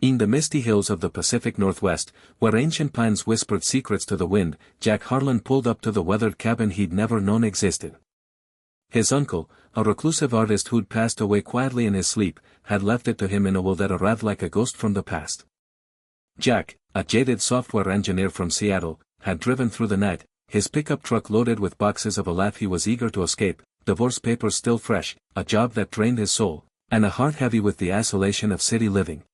In the misty hills of the Pacific Northwest, where ancient pines whispered secrets to the wind, Jack Harlan pulled up to the weathered cabin he'd never known existed. His uncle, a reclusive artist who'd passed away quietly in his sleep, had left it to him in a will that arrived like a ghost from the past. Jack, a jaded software engineer from Seattle, had driven through the night, his pickup truck loaded with boxes of a life he was eager to escape, divorce papers still fresh, a job that drained his soul, and a heart heavy with the isolation of city living.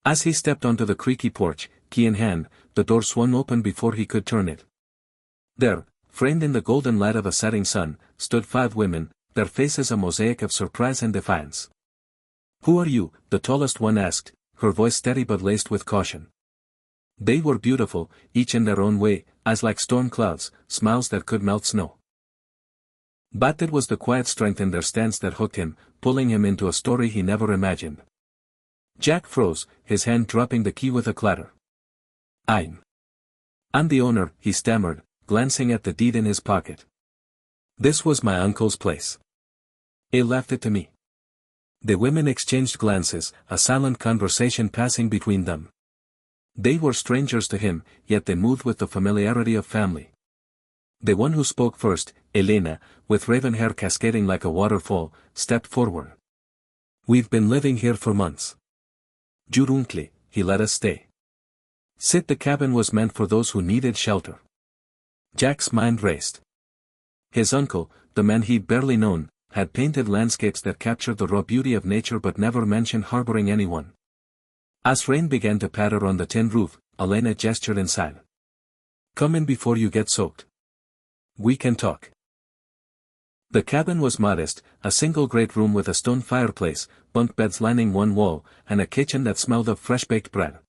As he stepped onto the creaky porch, key in hand, the door swung open before he could turn it. There, framed in the golden light of a setting sun, stood 5 women, their faces a mosaic of surprise and defiance. "Who are you?" the tallest one asked, her voice steady but laced with caution. They were beautiful, each in their own way, eyes like storm clouds, smiles that could melt snow. But it was the quiet strength in their stance that hooked him, pulling him into a story he never imagined. Jack froze, his hand dropping the key with a clatter. I'm the owner," he stammered, glancing at the deed in his pocket. "This was my uncle's place. He left it to me." The women exchanged glances, a silent conversation passing between them. They were strangers to him, yet they moved with the familiarity of family. The one who spoke first, Elena, with raven hair cascading like a waterfall, stepped forward. "We've been living here for months. Juruncle, he let us stay. Sit." The cabin was meant for those who needed shelter. Jack's mind raced. His uncle, the man he'd barely known, had painted landscapes that captured the raw beauty of nature but never mentioned harboring anyone. As rain began to patter on the tin roof, Elena gestured inside. "Come in before you get soaked. We can talk." The cabin was modest, a single great room with a stone fireplace, bunk beds lining one wall, and a kitchen that smelled of fresh-baked bread.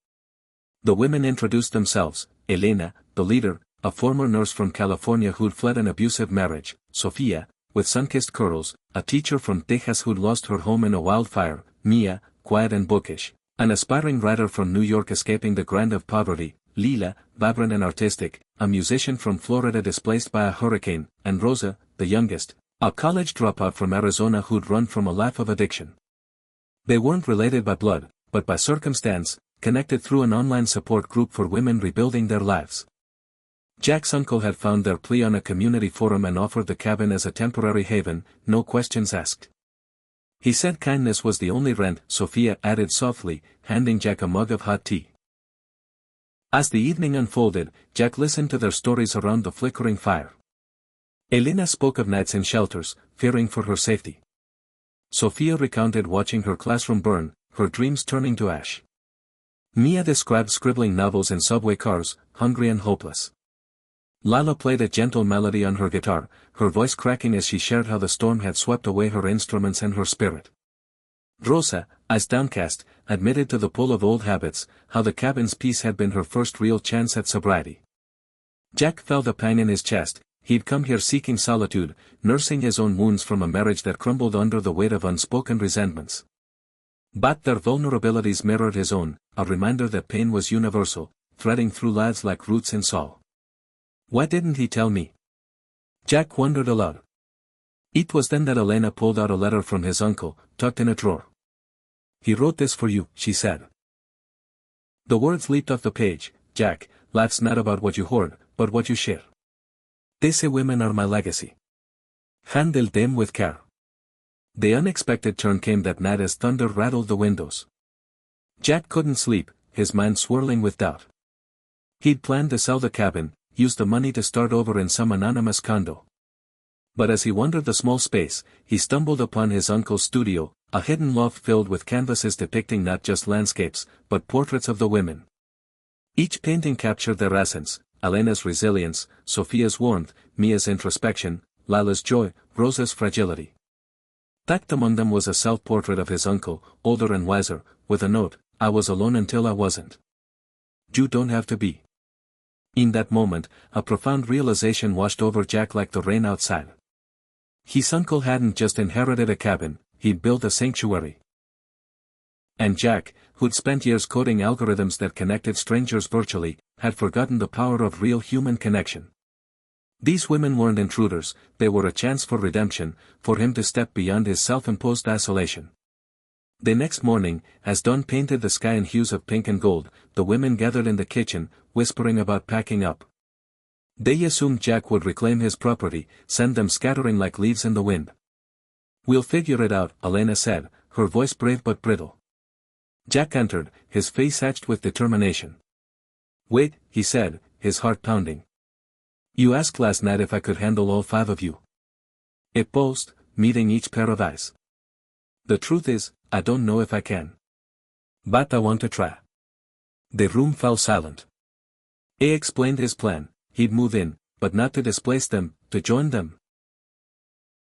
The women introduced themselves: Elena, the leader, a former nurse from California who'd fled an abusive marriage; Sofia, with sun-kissed curls, a teacher from Texas who'd lost her home in a wildfire; Mia, quiet and bookish, an aspiring writer from New York escaping the grind of poverty; Lila, vibrant and artistic, a musician from Florida displaced by a hurricane; and Rosa, the youngest, a college dropout from Arizona who'd run from a life of addiction. They weren't related by blood, but by circumstance, connected through an online support group for women rebuilding their lives. Jack's uncle had found their plea on a community forum and offered the cabin as a temporary haven, no questions asked. He said kindness was the only rent, Sofia added softly, handing Jack a mug of hot tea. As the evening unfolded, Jack listened to their stories around the flickering fire. Elena spoke of nights in shelters, fearing for her safety. Sofia recounted watching her classroom burn, her dreams turning to ash. Mia described scribbling novels in subway cars, hungry and hopeless. Lila played a gentle melody on her guitar, her voice cracking as she shared how the storm had swept away her instruments and her spirit. Rosa, eyes downcast, admitted to the pull of old habits, how the cabin's peace had been her first real chance at sobriety. Jack felt a pang in his chest. He'd come here seeking solitude, nursing his own wounds from a marriage that crumbled under the weight of unspoken resentments. But their vulnerabilities mirrored his own, a reminder that pain was universal, threading through lives like roots in soil. Why didn't he tell me? Jack wondered aloud. It was then that Elena pulled out a letter from his uncle, tucked in a drawer. "He wrote this for you," she said. The words leaped off the page. "Jack, life's not about what you hoard, but what you share. These women are my legacy. Handle them with care." The unexpected turn came that night as thunder rattled the windows. Jack couldn't sleep, his mind swirling with doubt. He'd planned to sell the cabin, use the money to start over in some anonymous condo. But as he wandered the small space, he stumbled upon his uncle's studio, a hidden loft filled with canvases depicting not just landscapes, but portraits of the women. Each painting captured their essence: Elena's resilience, Sofia's warmth, Mia's introspection, Lila's joy, Rosa's fragility. Tucked among them was a self-portrait of his uncle, older and wiser, with a note: "I was alone until I wasn't. You don't have to be." In that moment, a profound realization washed over Jack like the rain outside. His uncle hadn't just inherited a cabin, he'd built a sanctuary. And Jack, who'd spent years coding algorithms that connected strangers virtually, had forgotten the power of real human connection. These women weren't intruders, they were a chance for redemption, for him to step beyond his self-imposed isolation. The next morning, as dawn painted the sky in hues of pink and gold, the women gathered in the kitchen, whispering about packing up. They assumed Jack would reclaim his property, send them scattering like leaves in the wind. "We'll figure it out," Elena said, her voice brave but brittle. Jack entered, his face etched with determination. "Wait," he said, his heart pounding. "You asked last night if I could handle all 5 of you." It paused, meeting each pair of eyes. "The truth is, I don't know if I can. But I want to try." The room fell silent. A explained his plan. He'd move in, but not to displace them, to join them.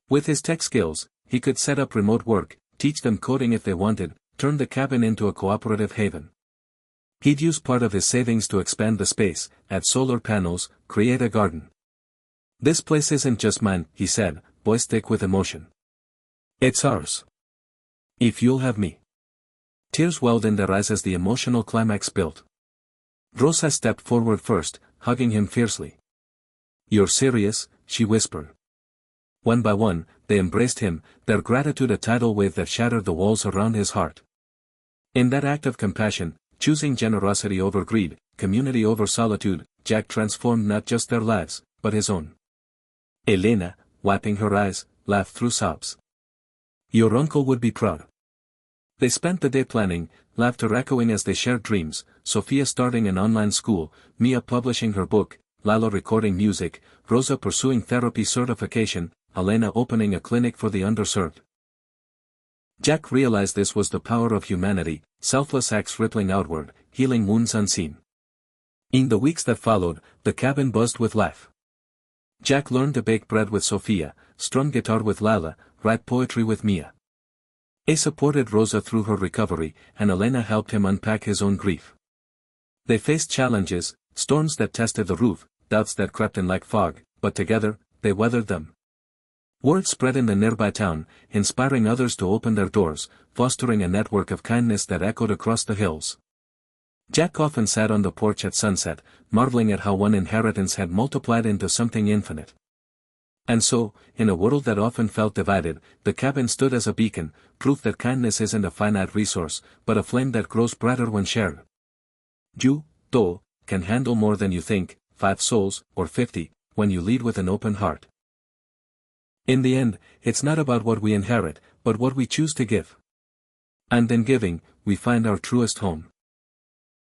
With his tech skills, he could set up remote work, teach them coding if they wanted, turn the cabin into a cooperative haven. He'd use part of his savings to expand the space, add solar panels, create a garden. "This place isn't just mine," he said, voice thick with emotion. "It's ours. If you'll have me." Tears welled in their eyes as the emotional climax built. Rosa stepped forward first, hugging him fiercely. "You're serious?" she whispered. One by one, they embraced him, their gratitude a tidal wave that shattered the walls around his heart. In that act of compassion, choosing generosity over greed, community over solitude, Jack transformed not just their lives, but his own. Elena, wiping her eyes, laughed through sobs. "Your uncle would be proud." They spent the day planning, laughter echoing as they shared dreams, Sophia starting an online school, Mia publishing her book, Lalo recording music, Rosa pursuing therapy certification, Elena opening a clinic for the underserved. Jack realized this was the power of humanity, selfless acts rippling outward, healing wounds unseen. In the weeks that followed, the cabin buzzed with life. Jack learned to bake bread with Sophia, strum guitar with Lala, write poetry with Mia. A supported Rosa through her recovery, and Elena helped him unpack his own grief. They faced challenges, storms that tested the roof, doubts that crept in like fog, but together, they weathered them. Word spread in the nearby town, inspiring others to open their doors, fostering a network of kindness that echoed across the hills. Jack often sat on the porch at sunset, marveling at how one inheritance had multiplied into something infinite. And so, in a world that often felt divided, the cabin stood as a beacon, proof that kindness isn't a finite resource, but a flame that grows brighter when shared. You, though, can handle more than you think, 5 souls, or 50, when you lead with an open heart. In the end, it's not about what we inherit, but what we choose to give. And in giving, we find our truest home.